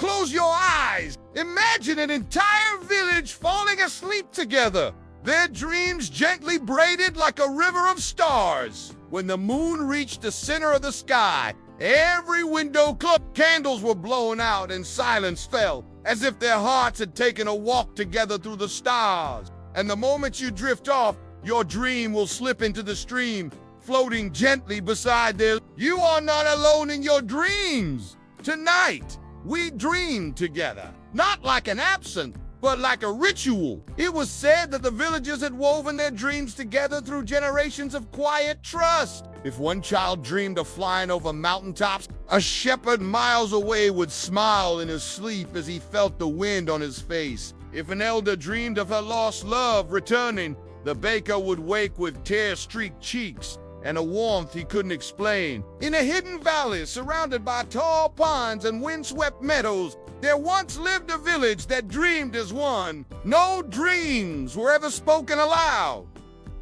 Close your eyes. Imagine an entire village falling asleep together, their dreams gently braided like a river of stars. When the moon reached the center of the sky, every window closed, candles were blown out, and silence fell, as if their hearts had taken a walk together through the stars. And the moment you drift off, your dream will slip into the stream, floating gently beside theirs. You are not alone in your dreams. Tonight, we dream together, not like an absent, but like a ritual. It was said that the villagers had woven their dreams together through generations of quiet trust. If one child dreamed of flying over mountaintops, a shepherd miles away would smile in his sleep as he felt the wind on his face. If an elder dreamed of her lost love returning, the baker would wake with tear-streaked cheeks and a warmth he couldn't explain. In a hidden valley surrounded by tall pines and windswept meadows, there once lived a village that dreamed as one. No dreams were ever spoken aloud,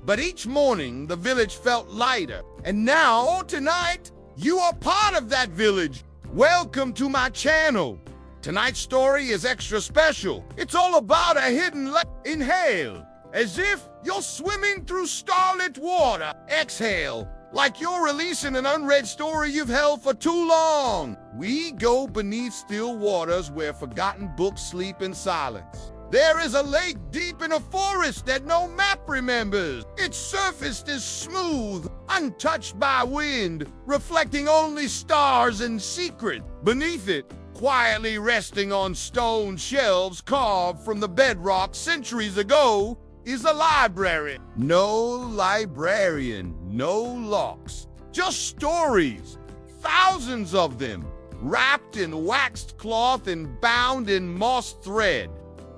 but each morning the village felt lighter. And now, tonight, you are part of that village. Welcome to my channel. Tonight's story is extra special. It's all about a hidden inhale, as if you're swimming through starlit water. Exhale, like you're releasing an unread story you've held for too long. We go beneath still waters where forgotten books sleep in silence. There is a lake deep in a forest that no map remembers. Its surface is smooth, untouched by wind, reflecting only stars and secret. Beneath it, quietly resting on stone shelves carved from the bedrock centuries ago, is a library. No librarian, no locks, just stories, thousands of them, wrapped in waxed cloth and bound in moss thread.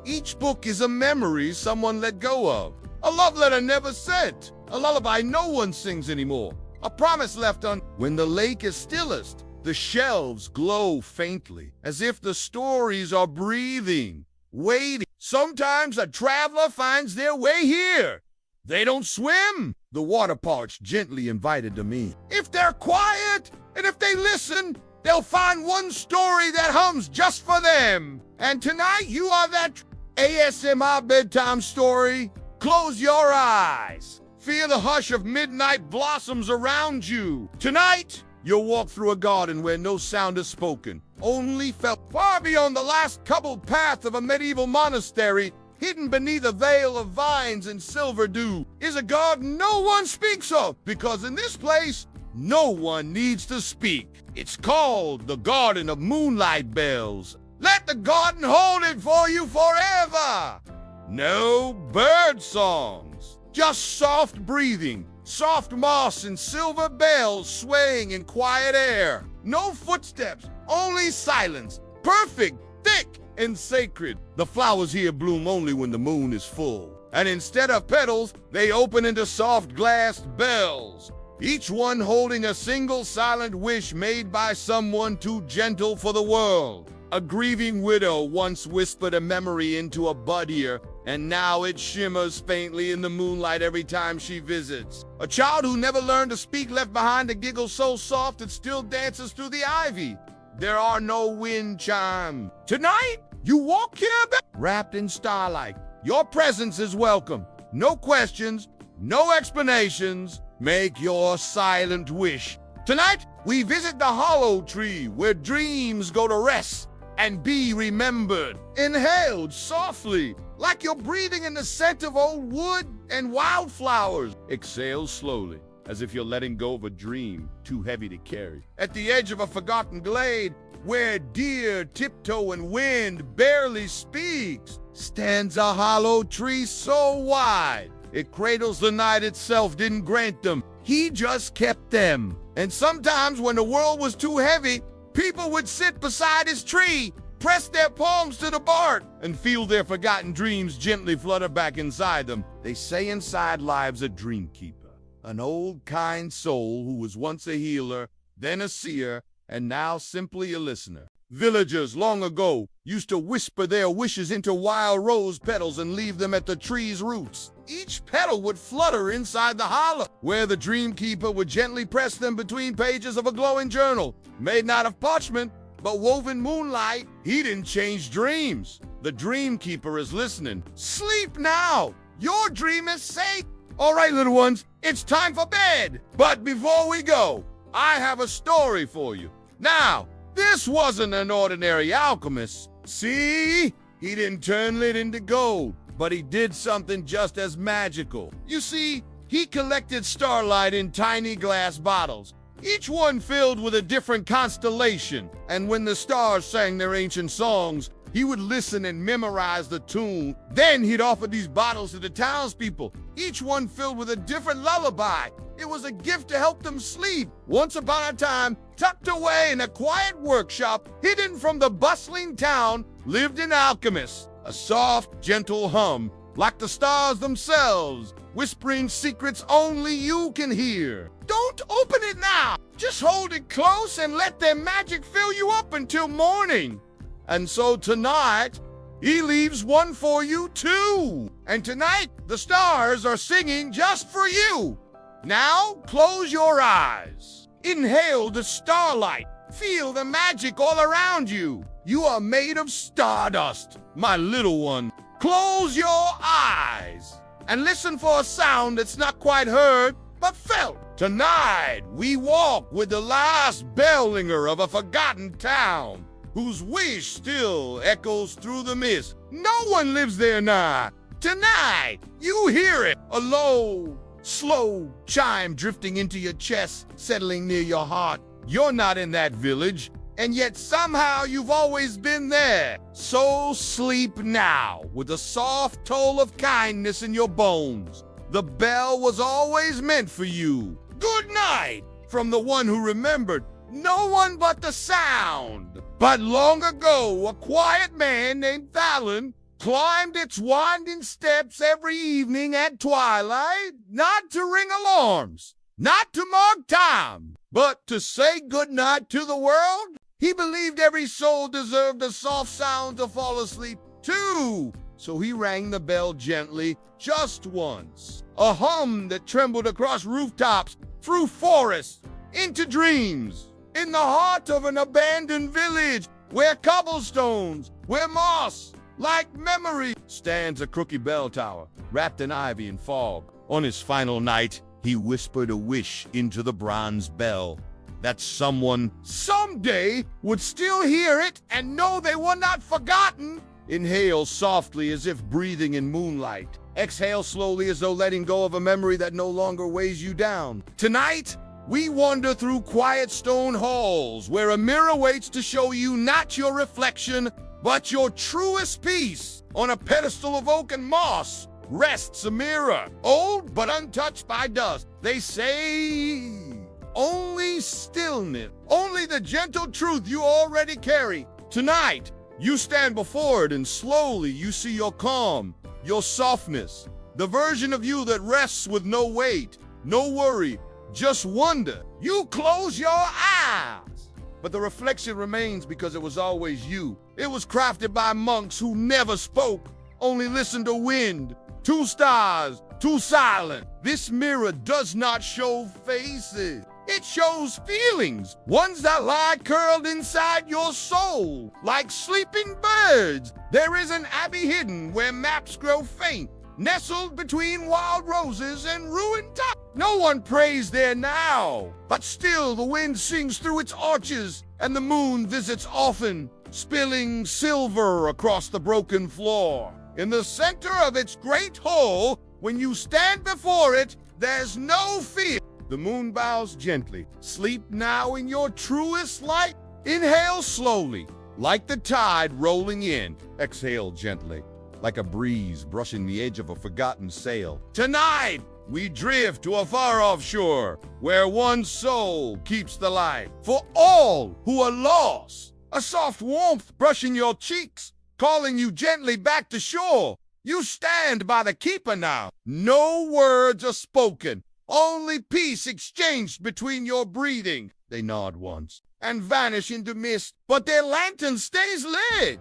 Each book is a memory someone let go of, a love letter never sent, a lullaby no one sings anymore, a promise left on. When the lake is stillest, the shelves glow faintly, as if the stories are breathing, waiting. Sometimes a traveler finds their way here. They don't swim. The water parch gently invited them in. If they're quiet and if they listen, they'll find one story that hums just for them. And tonight you are that ASMR bedtime story. Close your eyes. Feel the hush of midnight blossoms around you. Tonight, you'll walk through a garden where no sound is spoken, only felt. Far beyond the last cobbled path of a medieval monastery, hidden beneath a veil of vines and silver dew, is a garden no one speaks of, because in this place, no one needs to speak. It's called the Garden of Moonlight Bells. Let the garden hold it for you forever. No bird songs, just soft breathing, soft moss and silver bells swaying in quiet air. No footsteps, only silence, perfect, thick, and sacred. The flowers here bloom only when the moon is full, and instead of petals, they open into soft glassed bells, each one holding a single silent wish made by someone too gentle for the world. A grieving widow once whispered a memory into a bud here, and now it shimmers faintly in the moonlight every time she visits. A child who never learned to speak left behind a giggle so soft it still dances through the ivy. There are no wind chimes. Tonight, you walk here wrapped in starlight. Your presence is welcome. No questions, no explanations. Make your silent wish. Tonight, we visit the hollow tree where dreams go to rest and be remembered. Inhaled softly, like you're breathing in the scent of old wood and wildflowers. Exhale slowly, as if you're letting go of a dream too heavy to carry. At the edge of a forgotten glade, where deer tiptoe and wind barely speaks, stands a hollow tree so wide it cradles the night itself didn't grant them. He just kept them. And sometimes when the world was too heavy, people would sit beside his tree, press their palms to the bark, and feel their forgotten dreams gently flutter back inside them. They say inside lives a dream keeper, an old kind soul who was once a healer, then a seer, and now simply a listener. Villagers long ago used to whisper their wishes into wild rose petals and leave them at the tree's roots. Each petal would flutter inside the hollow, where the dream keeper would gently press them between pages of a glowing journal, made not of parchment, But woven moonlight, he didn't change dreams. The dream keeper is listening. Sleep now. Your dream is safe. All right, little ones, it's time for bed. But before we go, I have a story for you. Now, this wasn't an ordinary alchemist. See? He didn't turn lead into gold, but he did something just as magical. You see, he collected starlight in tiny glass bottles, each one filled with a different constellation. And when the stars sang their ancient songs, he would listen and memorize the tune. Then he'd offer these bottles to the townspeople, each one filled with a different lullaby. It was a gift to help them sleep. Once upon a time, tucked away in a quiet workshop, hidden from the bustling town, lived an alchemist. A soft, gentle hum, like the stars themselves, whispering secrets only you can hear. Don't open it now. Just hold it close and let their magic fill you up until morning. And so tonight, he leaves one for you too. And tonight, the stars are singing just for you. Now, close your eyes. Inhale the starlight. Feel the magic all around you. You are made of stardust, my little one. Close your eyes and listen for a sound that's not quite heard, but felt. Tonight, we walk with the last bell ringer of a forgotten town, whose wish still echoes through the mist. No one lives there now. Tonight, you hear it, a low, slow chime drifting into your chest, settling near your heart. You're not in that village, and yet somehow you've always been there. So sleep now, with a soft toll of kindness in your bones. The bell was always meant for you. Good night, from the one who remembered no one but the sound. But long ago, a quiet man named Fallon climbed its winding steps every evening at twilight, not to ring alarms, not to mark time, but to say goodnight to the world. He believed every soul deserved a soft sound to fall asleep too. So he rang the bell gently, just once. A hum that trembled across rooftops, through forests, into dreams. In the heart of an abandoned village, where cobblestones, where moss, like memory, stands a crooked bell tower, wrapped in ivy and fog. On his final night, he whispered a wish into the bronze bell, that someone, someday, would still hear it and know they were not forgotten. Inhale softly as if breathing in moonlight. Exhale slowly as though letting go of a memory that no longer weighs you down. Tonight, we wander through quiet stone halls where a mirror waits to show you not your reflection, but your truest piece. On a pedestal of oak and moss rests a mirror, old but untouched by dust. They say only stillness, only the gentle truth you already carry. Tonight, you stand before it and slowly you see your calm, your softness, the version of you that rests with no weight, no worry, just wonder. You close your eyes, but the reflection remains because it was always you. It was crafted by monks who never spoke, only listened to wind, to stars, to silence. This mirror does not show faces. It shows feelings, ones that lie curled inside your soul, like sleeping birds. There is an abbey hidden where maps grow faint, nestled between wild roses and ruined towers. No one prays there now, but still the wind sings through its arches, and the moon visits often, spilling silver across the broken floor. In the center of its great hall, when you stand before it, there's no fear. The moon bows gently. Sleep now in your truest light. Inhale slowly, like the tide rolling in. Exhale gently, like a breeze brushing the edge of a forgotten sail. Tonight, we drift to a far-off shore, where one soul keeps the light. For all who are lost, a soft warmth brushing your cheeks, calling you gently back to shore. You stand by the keeper now. No words are spoken. Only peace exchanged between your breathing. They nod once and vanish into mist, but their lantern stays lit.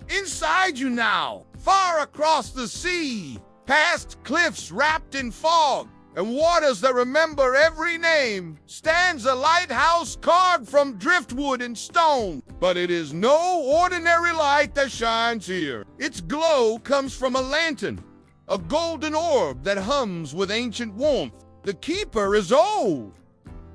Inside you now, far across the sea, past cliffs wrapped in fog, and waters that remember every name, stands a lighthouse carved from driftwood and stone. But it is no ordinary light that shines here. Its glow comes from a lantern, a golden orb that hums with ancient warmth. The keeper is old,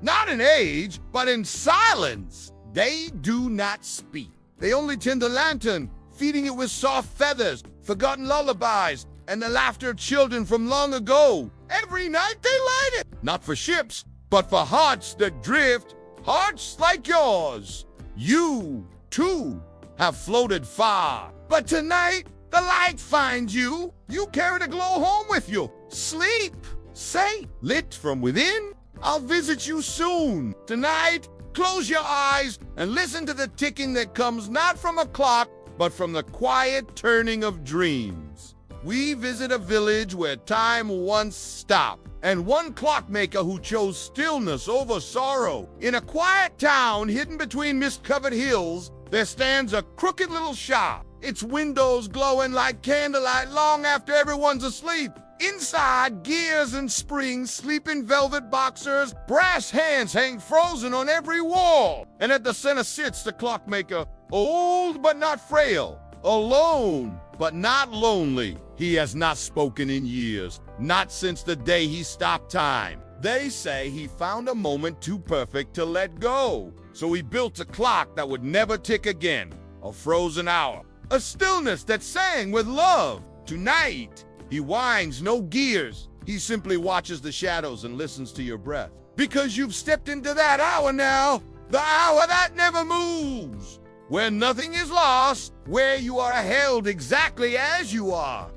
not in age, but in silence. They do not speak. They only tend the lantern, feeding it with soft feathers, forgotten lullabies, and the laughter of children from long ago. Every night they light it, not for ships, but for hearts that drift, hearts like yours. You, too, have floated far, but tonight the light finds you. You carry the glow home with you. Sleep, safe, lit from within. I'll visit you soon. Tonight, close your eyes and listen to the ticking that comes not from a clock, but from the quiet turning of dreams. We visit a village where time once stopped, and one clockmaker who chose stillness over sorrow. In a quiet town hidden between mist-covered hills, there stands a crooked little shop, its windows glowing like candlelight long after everyone's asleep. Inside, gears and springs sleep in velvet boxers, brass hands hang frozen on every wall. And at the center sits the clockmaker, old but not frail, alone but not lonely. He has not spoken in years, not since the day he stopped time. They say he found a moment too perfect to let go. So he built a clock that would never tick again, a frozen hour, a stillness that sang with love. Tonight, he winds no gears. He simply watches the shadows and listens to your breath. Because you've stepped into that hour now, the hour that never moves, where nothing is lost, where you are held exactly as you are.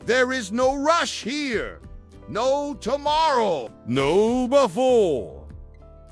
There is no rush here, no tomorrow, no before.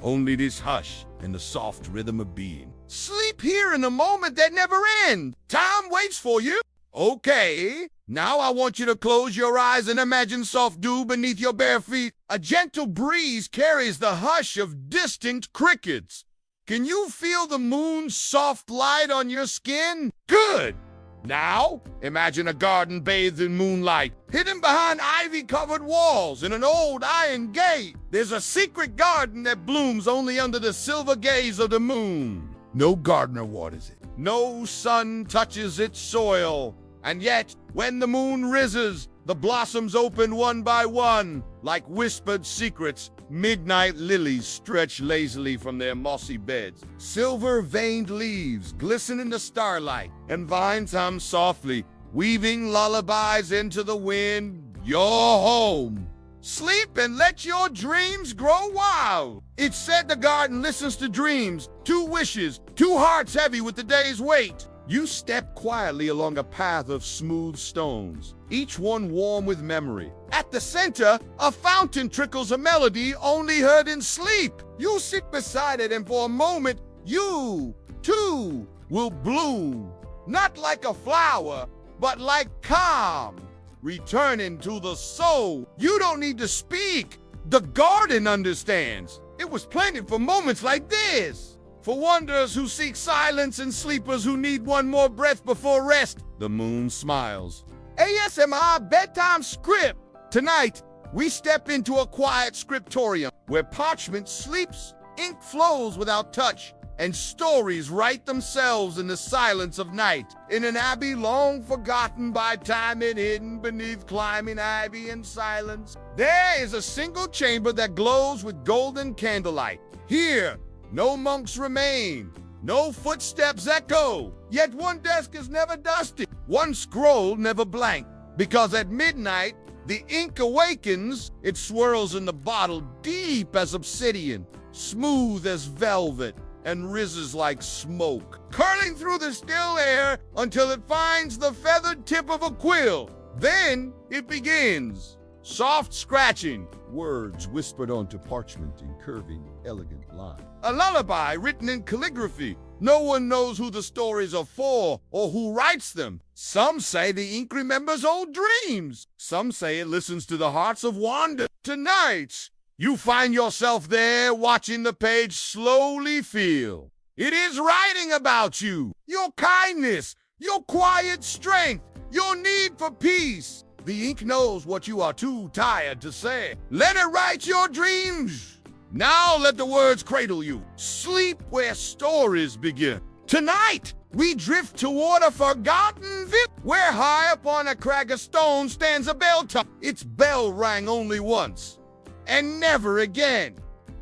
Only this hush and the soft rhythm of being. Sleep here in the moment that never ends. Time waits for you. Okay, now I want you to close your eyes and imagine soft dew beneath your bare feet. A gentle breeze carries the hush of distant crickets. Can you feel the moon's soft light on your skin? Good! Now, imagine a garden bathed in moonlight, hidden behind ivy-covered walls in an old iron gate. There's a secret garden that blooms only under the silver gaze of the moon. No gardener waters it. No sun touches its soil. And yet, when the moon rises, the blossoms open one by one. Like whispered secrets, midnight lilies stretch lazily from their mossy beds. Silver-veined leaves glisten in the starlight, and vines hum softly, weaving lullabies into the wind. You're home. Sleep and let your dreams grow wild. It's said the garden listens to dreams, two wishes, two hearts heavy with the day's weight. You step quietly along a path of smooth stones, each one warm with memory. At the center, a fountain trickles a melody only heard in sleep. You sit beside it, and for a moment, you, too, will bloom. Not like a flower, but like calm, returning to the soul. You don't need to speak. The garden understands. It was planted for moments like this. For wanderers who seek silence and sleepers who need one more breath before rest. The moon smiles. ASMR Bedtime Script. Tonight, we step into a quiet scriptorium where parchment sleeps, ink flows without touch, and stories write themselves in the silence of night. In an abbey long forgotten by time and hidden beneath climbing ivy and silence, there is a single chamber that glows with golden candlelight. Here, no monks remain, no footsteps echo, yet one desk is never dusty, one scroll never blank, because at midnight, the ink awakens. It swirls in the bottle deep as obsidian, smooth as velvet, and rises like smoke, curling through the still air until it finds the feathered tip of a quill. Then it begins. Soft scratching, words whispered onto parchment in curving, elegant lines. A lullaby written in calligraphy. No one knows who the stories are for or who writes them. Some say the ink remembers old dreams. Some say it listens to the hearts of wanderers. Tonight, you find yourself there watching the page slowly fill. It is writing about you, your kindness, your quiet strength, your need for peace. The ink knows what you are too tired to say. Let it write your dreams. Now let the words cradle you. Sleep where stories begin. Tonight, we drift toward a forgotten village, where high upon a crag of stone stands a bell tower. Its bell rang only once, and never again.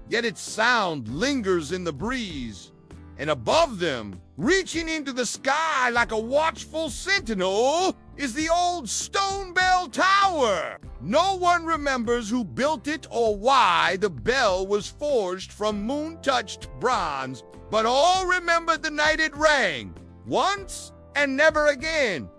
Yet its sound lingers in the breeze, and above them, reaching into the sky like a watchful sentinel, is the old stone bell tower. No one remembers who built it or why the bell was forged from moon-touched bronze, but all remember the night it rang, once and never again,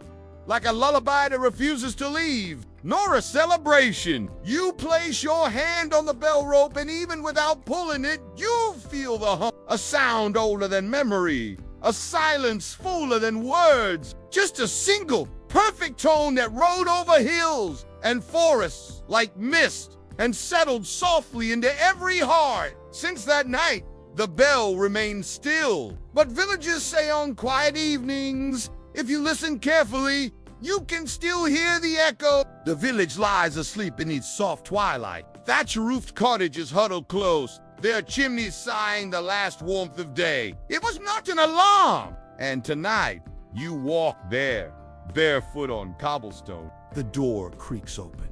like a lullaby that refuses to leave, nor a celebration. You place your hand on the bell rope, and even without pulling it, you feel the hum. A sound older than memory, a silence fuller than words, just a single, perfect tone that rode over hills and forests like mist and settled softly into every heart. Since that night, the bell remained still. But villagers say on quiet evenings, if you listen carefully, you can still hear the echo. The village lies asleep beneath soft twilight. Thatcher-roofed cottages huddled close, their chimneys sighing the last warmth of day. It was not an alarm. And tonight, you walk there, barefoot on cobblestone. The door creaks open.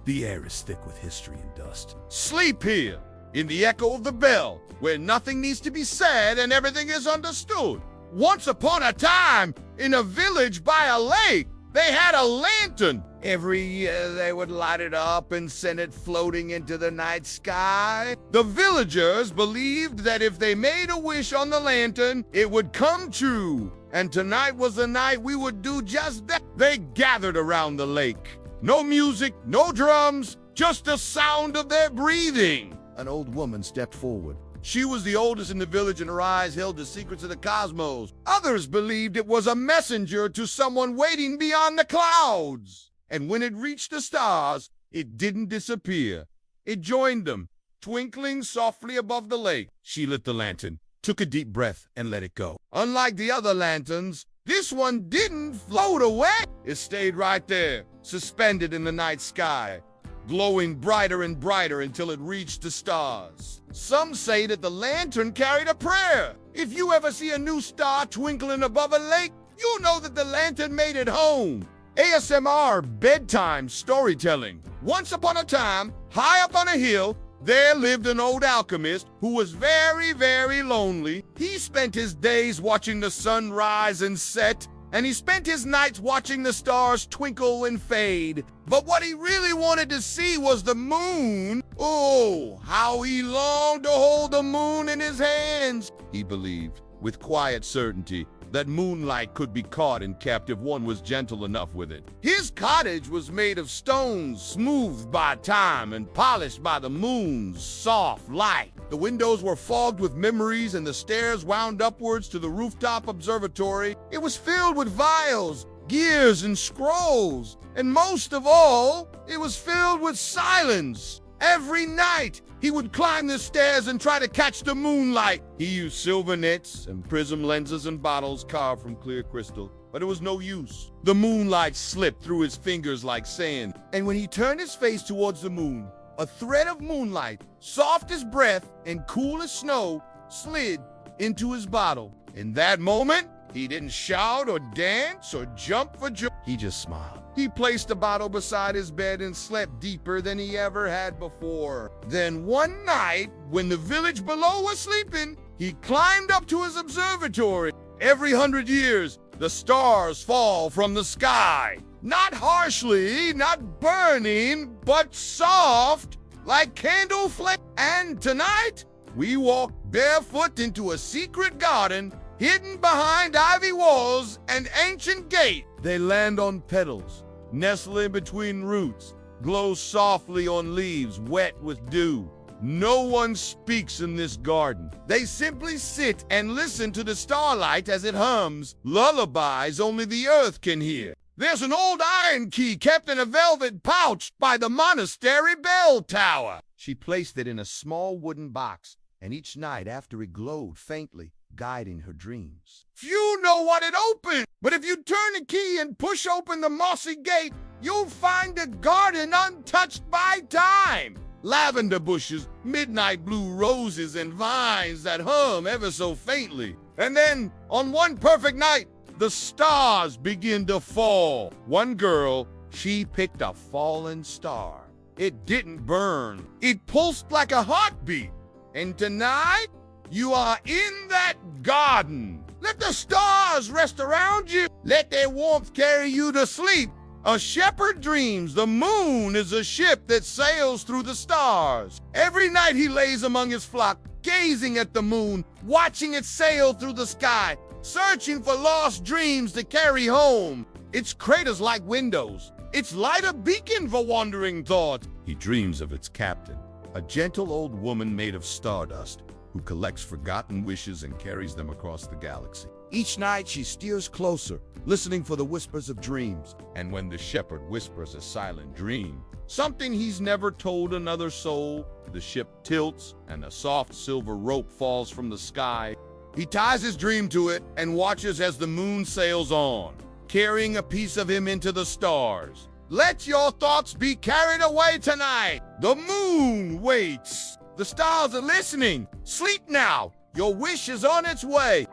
The air is thick with history and dust. Sleep here, in the echo of the bell, where nothing needs to be said and everything is understood. Once upon a time, in a village by a lake, they had a lantern. Every year they would light it up and send it floating into the night sky. The villagers believed that if they made a wish on the lantern, it would come true. And tonight was the night we would do just that. They gathered around the lake. No music, no drums, just the sound of their breathing. An old woman stepped forward. She was the oldest in the village, and her eyes held the secrets of the cosmos. Others believed it was a messenger to someone waiting beyond the clouds. And when it reached the stars, it didn't disappear. It joined them, twinkling softly above the lake. She lit the lantern, took a deep breath, and let it go. Unlike the other lanterns, this one didn't float away. It stayed right there, suspended in the night sky, glowing brighter and brighter until it reached the stars. Some say that the lantern carried a prayer. If you ever see a new star twinkling above a lake, you know that the lantern made it home. ASMR bedtime storytelling. Once upon a time, high up on a hill, there lived an old alchemist who was very, very lonely. He spent his days watching the sun rise and set, and he spent his nights watching the stars twinkle and fade. But what he really wanted to see was the moon. Oh, how he longed to hold the moon in his hands. He believed, with quiet certainty, that moonlight could be caught and kept if one was gentle enough with it. His cottage was made of stones, smoothed by time and polished by the moon's soft light. The windows were fogged with memories, and the stairs wound upwards to the rooftop observatory. It was filled with vials, gears, and scrolls. And most of all, it was filled with silence. Every night, he would climb the stairs and try to catch the moonlight. He used silver nets and prism lenses and bottles carved from clear crystal, but it was no use. The moonlight slipped through his fingers like sand, and when he turned his face towards the moon, a thread of moonlight, soft as breath and cool as snow, slid into his bottle. In that moment, he didn't shout or dance or jump for joy. He just smiled. He placed the bottle beside his bed and slept deeper than he ever had before. Then one night, when the village below was sleeping, he climbed up to his observatory. Every 100 years, the stars fall from the sky. Not harshly, not burning, but soft, like candle flame. And tonight, we walk barefoot into a secret garden, hidden behind ivy walls and ancient gate. They land on petals, nestle in between roots, glow softly on leaves wet with dew. No one speaks in this garden. They simply sit and listen to the starlight as it hums lullabies only the earth can hear. There's an old iron key kept in a velvet pouch by the monastery bell tower. She placed it in a small wooden box, and each night after it glowed faintly, guiding her dreams. Few know what it opened, but if you turn the key and push open the mossy gate, you'll find a garden untouched by time. Lavender bushes, midnight blue roses, and vines that hum ever so faintly. And then, on one perfect night, the stars begin to fall. One girl, she picked a fallen star. It didn't burn. It pulsed like a heartbeat. And tonight, you are in that garden. Let the stars rest around you. Let their warmth carry you to sleep. A shepherd dreams the moon is a ship that sails through the stars. Every night he lays among his flock, gazing at the moon, watching it sail through the sky, searching for lost dreams to carry home. Its craters like windows, its light a beacon for wandering thoughts. He dreams of its captain, a gentle old woman made of stardust, who collects forgotten wishes and carries them across the galaxy. Each night she steers closer, listening for the whispers of dreams. And when the shepherd whispers a silent dream, something he's never told another soul, the ship tilts and a soft silver rope falls from the sky. He ties his dream to it and watches as the moon sails on, carrying a piece of him into the stars. Let your thoughts be carried away tonight. The moon waits. The stars are listening. Sleep now. Your wish is on its way.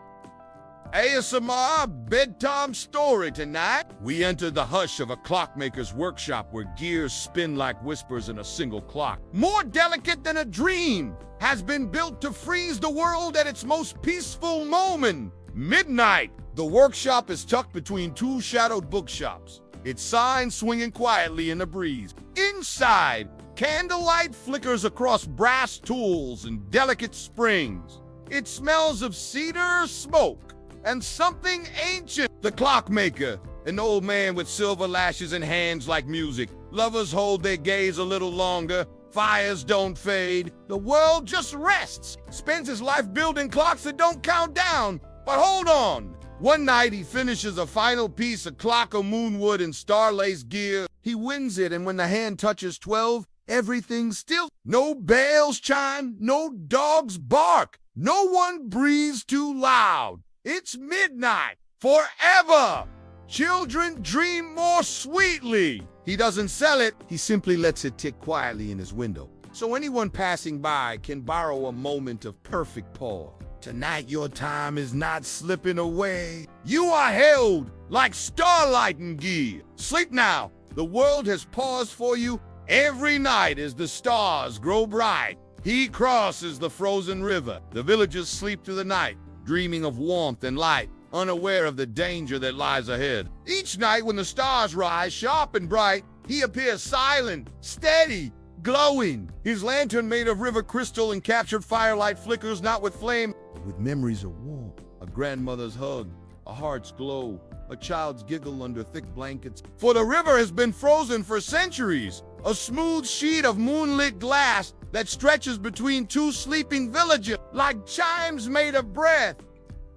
ASMR bedtime story tonight. We enter the hush of a clockmaker's workshop where gears spin like whispers in a single clock. More delicate than a dream, has been built to freeze the world at its most peaceful moment. Midnight. The workshop is tucked between two shadowed bookshops, its sign swinging quietly in the breeze. Inside, candlelight flickers across brass tools and delicate springs. It smells of cedar smoke and something ancient. The clockmaker, an old man with silver lashes and hands like music. Lovers hold their gaze a little longer. Fires don't fade. The world just rests. Spends his life building clocks that don't count down. But hold on. One night he finishes a final piece, a clock of moonwood and star-laced gear. He wins it, and when the hand touches 12, everything's still. No bells chime, no dogs bark. No one breathes too loud. It's midnight, forever. Children dream more sweetly. He doesn't sell it, he simply lets it tick quietly in his window, so anyone passing by can borrow a moment of perfect pause. Tonight your time is not slipping away. You are held like starlight and gear. Sleep now, the world has paused for you. Every night as the stars grow bright, he crosses the frozen river. The villagers sleep through the night, dreaming of warmth and light, unaware of the danger that lies ahead. Each night when the stars rise sharp and bright, he appears silent, steady, glowing. His lantern made of river crystal and captured firelight flickers not with flame, but with memories of warmth. A grandmother's hug, a heart's glow, a child's giggle under thick blankets. For the river has been frozen for centuries, a smooth sheet of moonlit glass that stretches between two sleeping villages like chimes made of breath.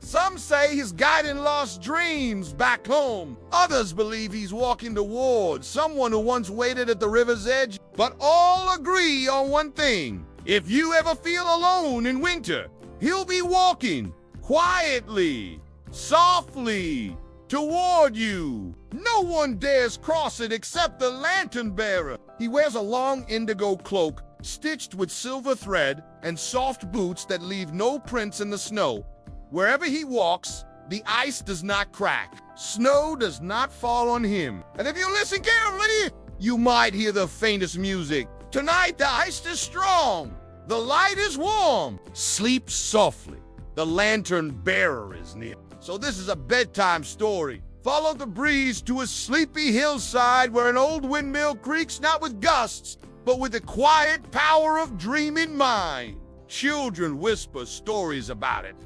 Some say he's guiding lost dreams back home. Others believe he's walking toward someone who once waited at the river's edge. But all agree on one thing. If you ever feel alone in winter, he'll be walking quietly, softly, toward you. No one dares cross it except the lantern bearer. He wears a long indigo cloak stitched with silver thread and soft boots that leave no prints in the snow. Wherever he walks, the ice does not crack. Snow does not fall on him. And if you listen carefully, you might hear the faintest music. Tonight the ice is strong. The light is warm. Sleep softly. The lantern bearer is near. So this is a bedtime story. Follow the breeze to a sleepy hillside where an old windmill creaks not with gusts, but with the quiet power of dreaming mind. Children whisper stories about it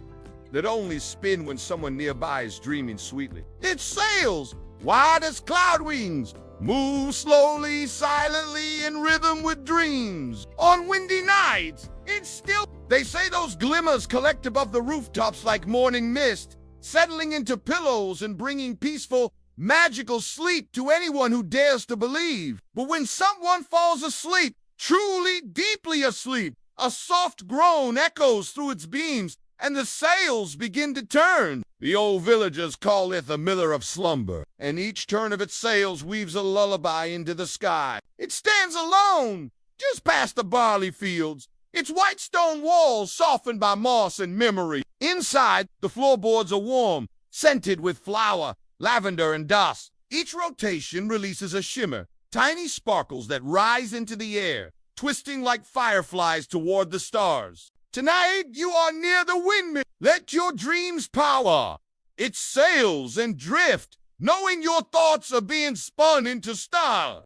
that only spin when someone nearby is dreaming sweetly. It sails, wide as cloud wings, moves slowly, silently, in rhythm with dreams. On windy nights, it's still. They say those glimmers collect above the rooftops like morning mist, settling into pillows and bringing peaceful, magical sleep to anyone who dares to believe. But when someone falls asleep, truly deeply asleep, a soft groan echoes through its beams, and the sails begin to turn. The old villagers call it the miller of slumber, and each turn of its sails weaves a lullaby into the sky. It stands alone, just past the barley fields, its white stone walls softened by moss and memory. Inside, the floorboards are warm, scented with flower, lavender, and dust. Each rotation releases a shimmer, tiny sparkles that rise into the air, twisting like fireflies toward the stars. Tonight, you are near the windmill. Let your dreams power. It sails and drift, knowing your thoughts are being spun into style.